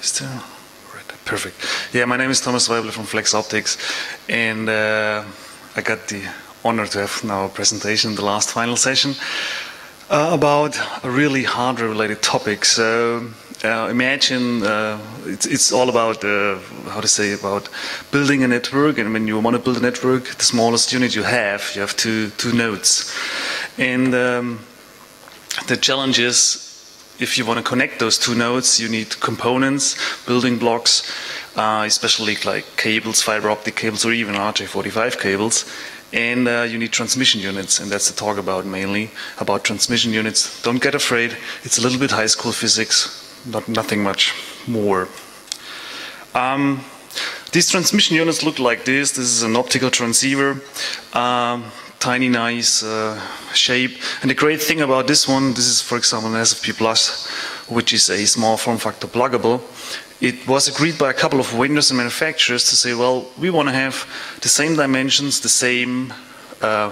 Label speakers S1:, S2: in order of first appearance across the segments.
S1: Still, right, perfect. Yeah, my name is Thomas Weibler from Flex Optics, and I got the honor to have now a presentation in the last final session about a really hardware-related topic. So imagine it's all about about building a network, and when you want to build a network, the smallest unit you have two nodes, and the challenge is, if you want to connect those two nodes, you need components, building blocks, especially like cables, fiber optic cables, or even RJ45 cables. And you need transmission units, and that's the talk about mainly, about transmission units. Don't get afraid, it's a little bit high school physics, nothing much more. These transmission units look like this. This is an optical transceiver. Tiny, nice shape. And the great thing about this one, this is for example an SFP Plus, which is a small form factor pluggable. It was agreed by a couple of vendors and manufacturers to say, well, we want to have the same dimensions, the same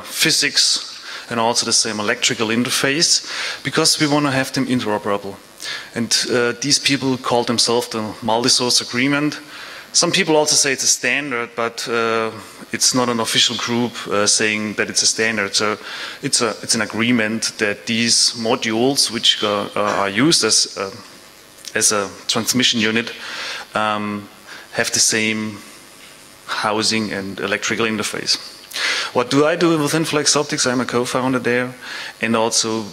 S1: physics, and also the same electrical interface, because we want to have them interoperable. And these people call themselves the multi-source agreement. Some people also say it's a standard, but it's not an official group saying that it's a standard. So it's an agreement that these modules, which are used as a transmission unit, have the same housing and electrical interface. What do I do within Flex Optics? I'm a co-founder there, and also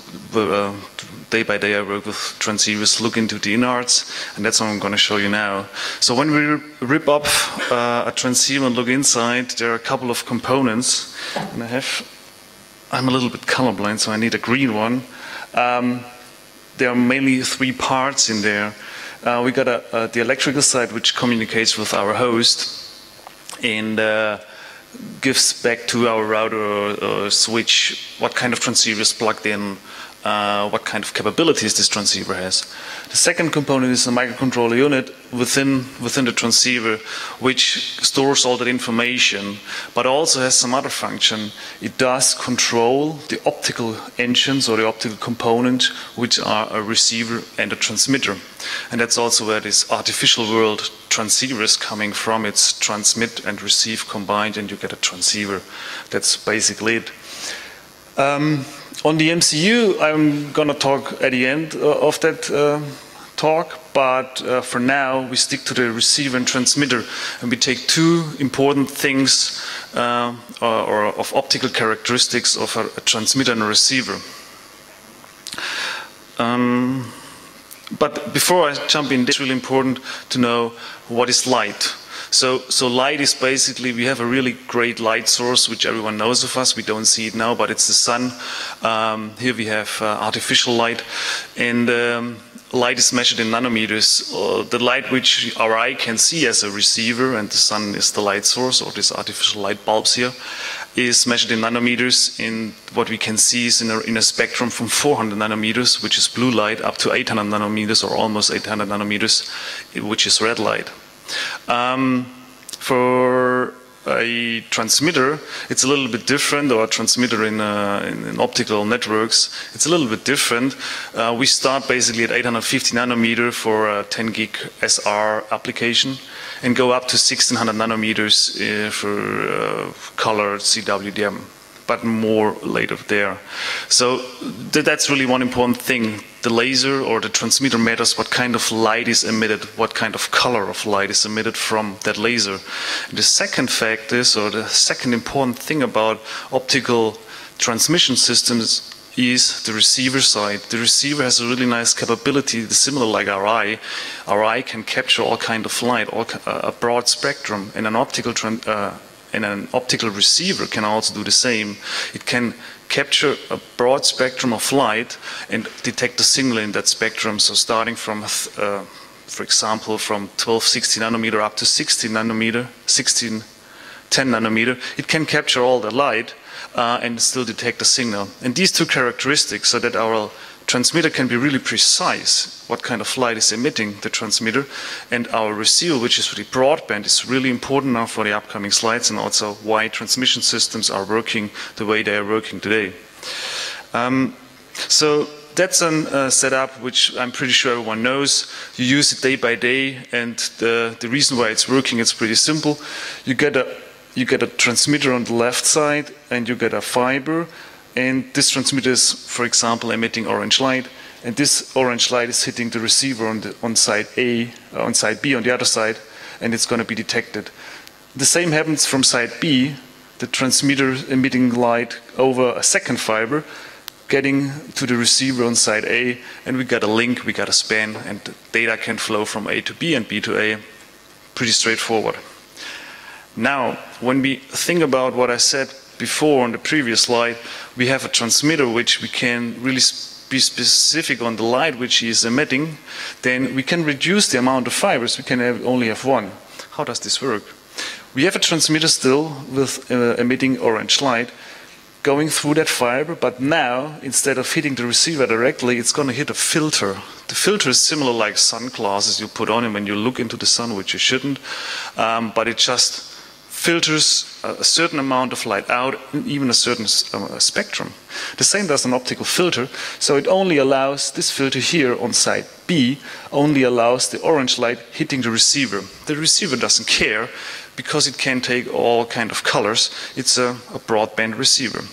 S1: day by day I work with transceivers, look into the innards, and that's what I'm going to show you now. So when we rip up a transceiver and look inside, there are a couple of components, and I'm a little bit colorblind, so I need a green one. There are mainly three parts in there. We got the electrical side, which communicates with our host and gives back to our router or switch what kind of transceiver is plugged in, what kind of capabilities this transceiver has. The second component is a microcontroller unit within the transceiver, which stores all that information, but also has some other function. It does control the optical engines or the optical component, which are a receiver and a transmitter. And that's also where this artificial world transceiver is coming from. It's transmit and receive combined, and you get a transceiver. That's basically it. On the MCU, I'm going to talk at the end of that talk, but for now we stick to the receiver and transmitter, and we take two important things or of optical characteristics of a transmitter and a receiver. But before I jump in, it's really important to know what is light. So light is basically, we have a really great light source, which everyone knows of us. We don't see it now, but it's the sun. Here we have artificial light, and light is measured in nanometers. The light which our eye can see as a receiver, and the sun is the light source, or these artificial light bulbs here, is measured in nanometers. And what we can see is in a spectrum from 400 nanometers, which is blue light, up to 800 nanometers, or almost 800 nanometers, which is red light. For a transmitter, it's a little bit different, or a transmitter in optical networks, it's a little bit different. We start basically at 850 nanometer for a 10 gig SR application, and go up to 1600 nanometers for colored CWDM, but more later there. So that's really one important thing. The laser or the transmitter matters what kind of light is emitted, what kind of color of light is emitted from that laser. And the second fact is, or the second important thing about optical transmission systems is the receiver side. The receiver has a really nice capability, similar like our eye. Our eye can capture all kind of light, a broad spectrum, and an optical receiver can also do the same. It can capture a broad spectrum of light and detect the signal in that spectrum. So starting from, for example, from 1260 nanometer up to 16 nanometer, 1610 nanometer, it can capture all the light and still detect the signal. And these two characteristics, so that our transmitter can be really precise what kind of light is emitting the transmitter, and our receiver, which is for the broadband, is really important now for the upcoming slides, and also why transmission systems are working the way they are working today. So that's a setup which I'm pretty sure everyone knows. You use it day by day, and the reason why it's working is pretty simple. You get a transmitter on the left side, and you get a fiber, and this transmitter is, for example, emitting orange light, and this orange light is hitting the receiver on side A, on side B on the other side, and it's going to be detected. The same happens from side B, the transmitter emitting light over a second fiber, getting to the receiver on side A, and we got a link, we got a span, and data can flow from A to B and B to A. Pretty straightforward. Now, when we think about what I said before on the previous slide, we have a transmitter which we can really be specific on the light which he is emitting, then we can reduce the amount of fibers. We can only have one. How does this work? We have a transmitter still with emitting orange light going through that fiber, but now, instead of hitting the receiver directly, it's going to hit a filter. The filter is similar like sunglasses you put on when you look into the sun, which you shouldn't, but it just filters a certain amount of light out, even a certain spectrum. The same does an optical filter, so it only allows, this filter here on side B, only allows the orange light hitting the receiver. The receiver doesn't care, because it can take all kind of colors. It's a broadband receiver.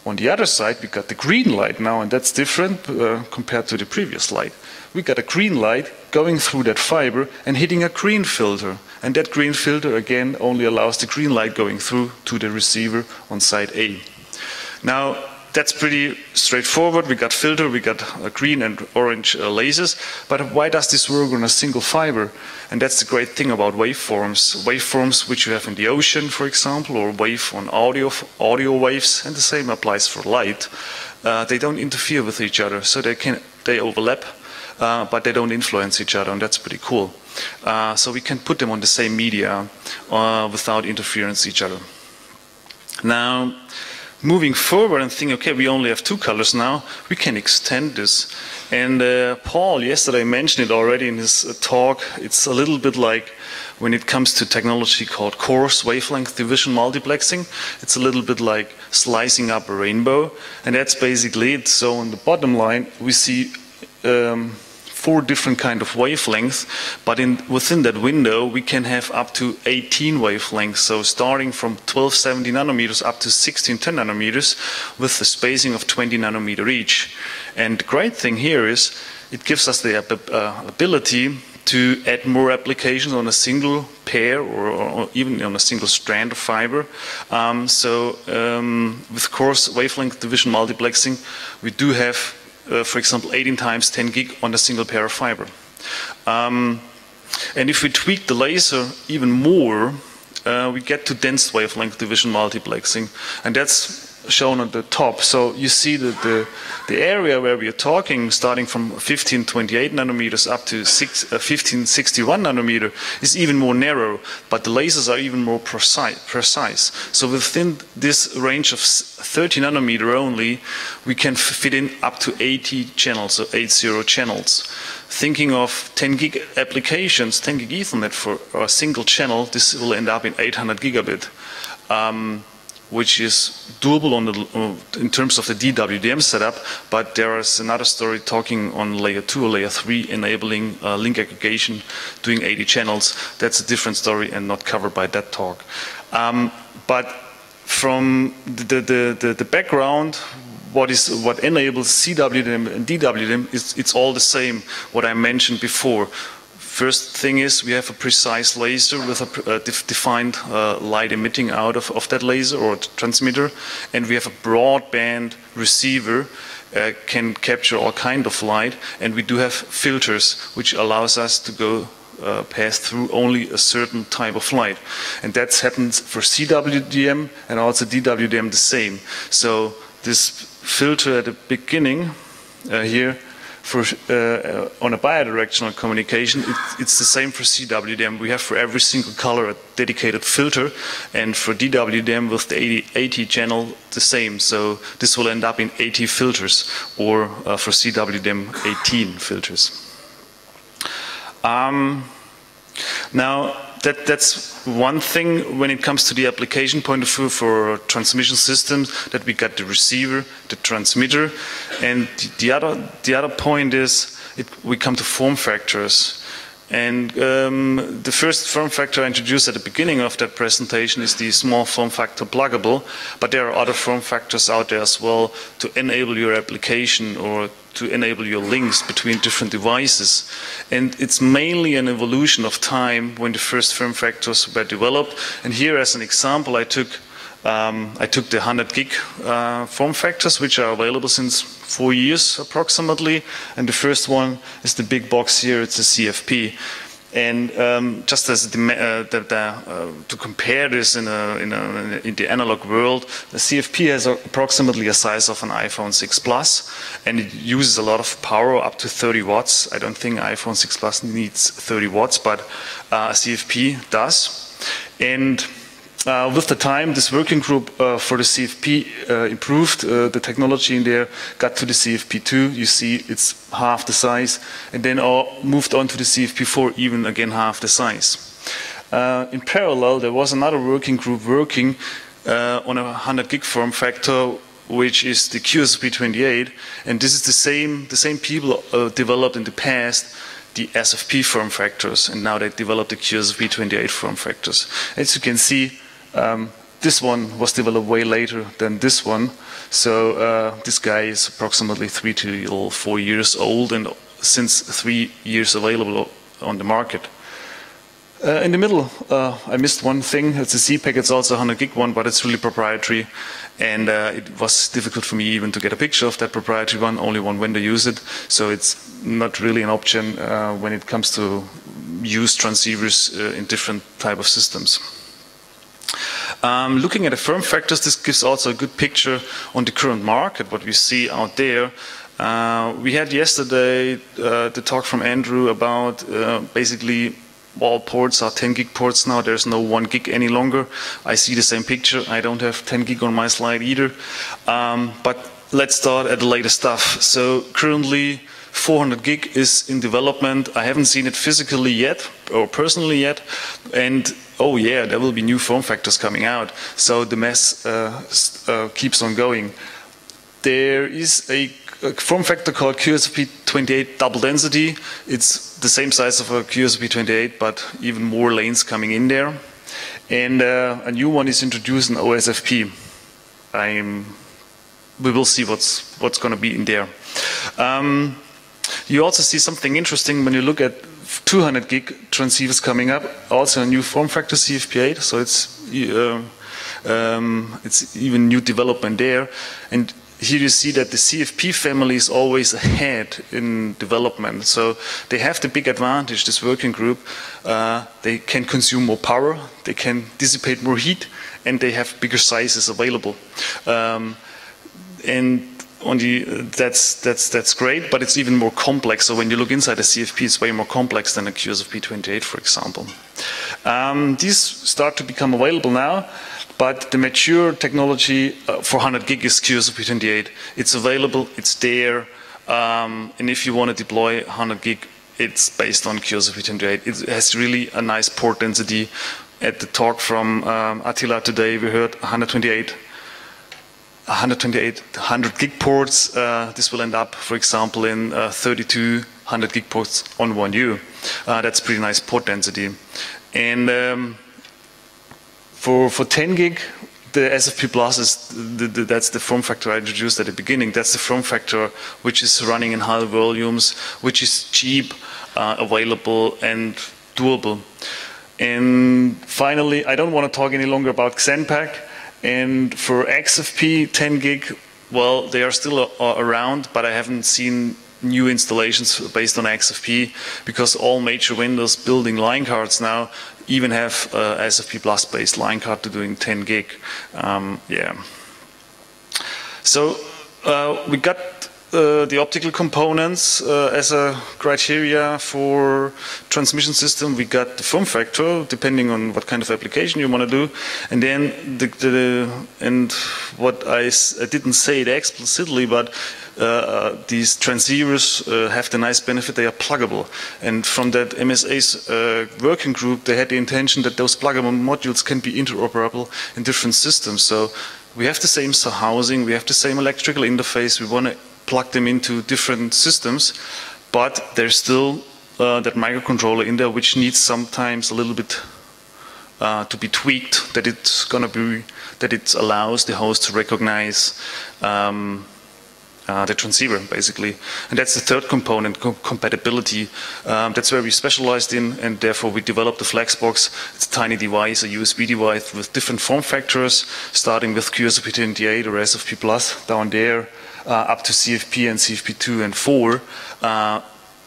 S1: On the other side, we got the green light now, and that's different compared to the previous light. We got a green light going through that fiber and hitting a green filter. And that green filter, again, only allows the green light going through to the receiver on side A. Now, that's pretty straightforward. We got filter, we got green and orange lasers, but why does this work on a single fiber? And that's the great thing about waveforms. Waveforms which you have in the ocean, for example, or wave on audio waves, and the same applies for light. They don't interfere with each other, so they overlap, but they don't influence each other, and that's pretty cool. So we can put them on the same media without interference each other. Now, moving forward and think, okay, we only have two colors now, we can extend this. And Paul yesterday mentioned it already in his talk. It's a little bit like when it comes to technology called coarse wavelength division multiplexing. It's a little bit like slicing up a rainbow, and that's basically it. So on the bottom line, we see 4 different kind of wavelengths, but within that window we can have up to 18 wavelengths, so starting from 1270 nanometers up to 1610 nanometers with the spacing of 20 nanometer each. And the great thing here is it gives us the ability to add more applications on a single pair or even on a single strand of fiber. With coarse wavelength division multiplexing, we do have for example, 18 times 10 gig on a single pair of fiber. And if we tweak the laser even more, we get to dense wavelength division multiplexing, and that's shown at the top. So you see that the area where we are talking, starting from 1528 nanometers up to 1561 nanometer, is even more narrow, but the lasers are even more precise. So within this range of 30 nanometer only, we can fit in up to 80 channels, so 80 channels. Thinking of 10 gig applications, 10 gig Ethernet for a single channel, this will end up in 800 gigabit. Which is doable in terms of the DWDM setup, but there is another story talking on layer 2 or layer 3 enabling link aggregation, doing 80 channels. That's a different story and not covered by that talk. But from the background, what enables CWDM and DWDM, it's all the same, what I mentioned before. First thing is we have a precise laser with a defined light emitting out of that laser or transmitter, and we have a broadband receiver can capture all kind of light, and we do have filters which allows us to go pass through only a certain type of light, and that happens for CWDM and also DWDM the same. So this filter at the beginning here, on a bidirectional communication, it's the same for CWDM. We have for every single color a dedicated filter, and for DWDM with the 80 channel the same. So this will end up in 80 filters, or for CWDM 18 filters. Now That's one thing when it comes to the application point of view for transmission systems, that we got the receiver, the transmitter, and the other point is we come to form factors. And the first form factor I introduced at the beginning of that presentation is the small form factor pluggable, but there are other form factors out there as well to enable your application or to enable your links between different devices. And it's mainly an evolution of time when the first form factors were developed. And here as an example, I took the 100 gig form factors, which are available since 4 years approximately, and the first one is the big box here. It's a CFP, and just as to compare this in the analog world, the CFP has approximately a size of an iPhone 6 Plus, and it uses a lot of power, up to 30 watts. I don't think iPhone 6 Plus needs 30 watts, but a CFP does. And with the time, this working group for the CFP improved the technology in there, got to the CFP2, you see it's half the size, and then moved on to the CFP4, even again half the size. In parallel, there was another working group working on a 100 gig form factor, which is the QSFP28, and this is the same people developed in the past the SFP form factors, and now they developed the QSFP28 form factors. As you can see, this one was developed way later than this one, so this guy is approximately 3 to 4 years old, and since 3 years available on the market. In the middle, I missed one thing. It's a CPAC. It's also a 100 gig one, but it's really proprietary, and it was difficult for me even to get a picture of that proprietary one. Only one vendor used it, so it's not really an option when it comes to use transceivers in different type of systems. Looking at the form factors, this gives also a good picture on the current market, what we see out there. We had yesterday the talk from Andrew about basically all ports are 10 gig ports now. There's no 1 gig any longer. I see the same picture. I don't have 10 gig on my slide either. But let's start at the latest stuff. So currently 400 gig is in development. I haven't seen it physically yet or personally yet. And oh yeah, there will be new form factors coming out. So the mess keeps on going. There is a form factor called QSFP28 double density. It's the same size of a QSFP28, but even more lanes coming in there. And a new one is introduced in OSFP. We will see what's going to be in there. You also see something interesting when you look at 200 gig transceivers coming up. Also a new form factor, CFP8. So it's even new development there. And here you see that the CFP family is always ahead in development. So they have the big advantage, this working group. They can consume more power, they can dissipate more heat, and they have bigger sizes available. And on the, that's great, but it's even more complex. So when you look inside a CFP, it's way more complex than a QSFP28, for example. These start to become available now. But the mature technology for 100 gig is QSFP28. It's available, it's there, and if you want to deploy 100 gig, it's based on QSFP28. It has really a nice port density. At the talk from Attila today, we heard 100 gig ports. This will end up, for example, in 32 100 gig ports on 1U. That's pretty nice port density. And for 10 gig, the SFP Plus is that's the form factor I introduced at the beginning. That's the form factor which is running in high volumes, which is cheap, available, and doable. And finally, I don't want to talk any longer about XenPack. And for XFP 10 gig, well, they are still around, but I haven't seen new installations based on XFP, because all major vendors building line cards now even have SFP Plus based line card to doing 10 gig. Yeah. So we got the optical components as a criteria for transmission system. We got the form factor, depending on what kind of application you want to do, and then and what I didn't say it explicitly, but these transceivers have the nice benefit they are pluggable. And from that MSA's working group, they had the intention that those pluggable modules can be interoperable in different systems. So we have the same housing, we have the same electrical interface, we want to plug them into different systems, but there's still that microcontroller in there which needs sometimes a little bit to be tweaked, that it's going to be, that it allows the host to recognize the transceiver, basically. And that's the third component, compatibility. That's where we specialized in, and therefore we developed the Flexbox. It's a tiny device, a USB device with different form factors, starting with QSFP28 or SFP Plus down there, up to CFP and CFP2 and 4,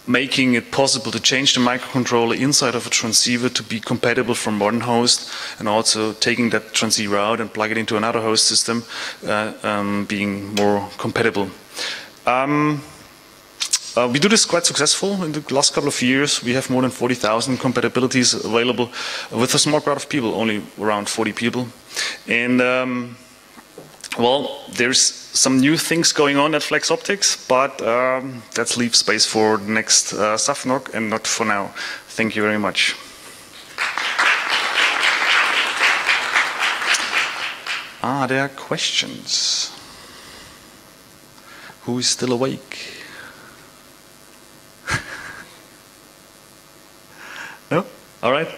S1: making it possible to change the microcontroller inside of a transceiver to be compatible for modern host, and also taking that transceiver out and plug it into another host system, being more compatible. We do this quite successful in the last couple of years. We have more than 40,000 compatibilities available with a small crowd of people, only around 40 people. And well, there's some new things going on at Flex Optics, but let's leave space for the next SAFNOC and not for now. Thank you very much. Are there questions? Who is still awake? No? All right.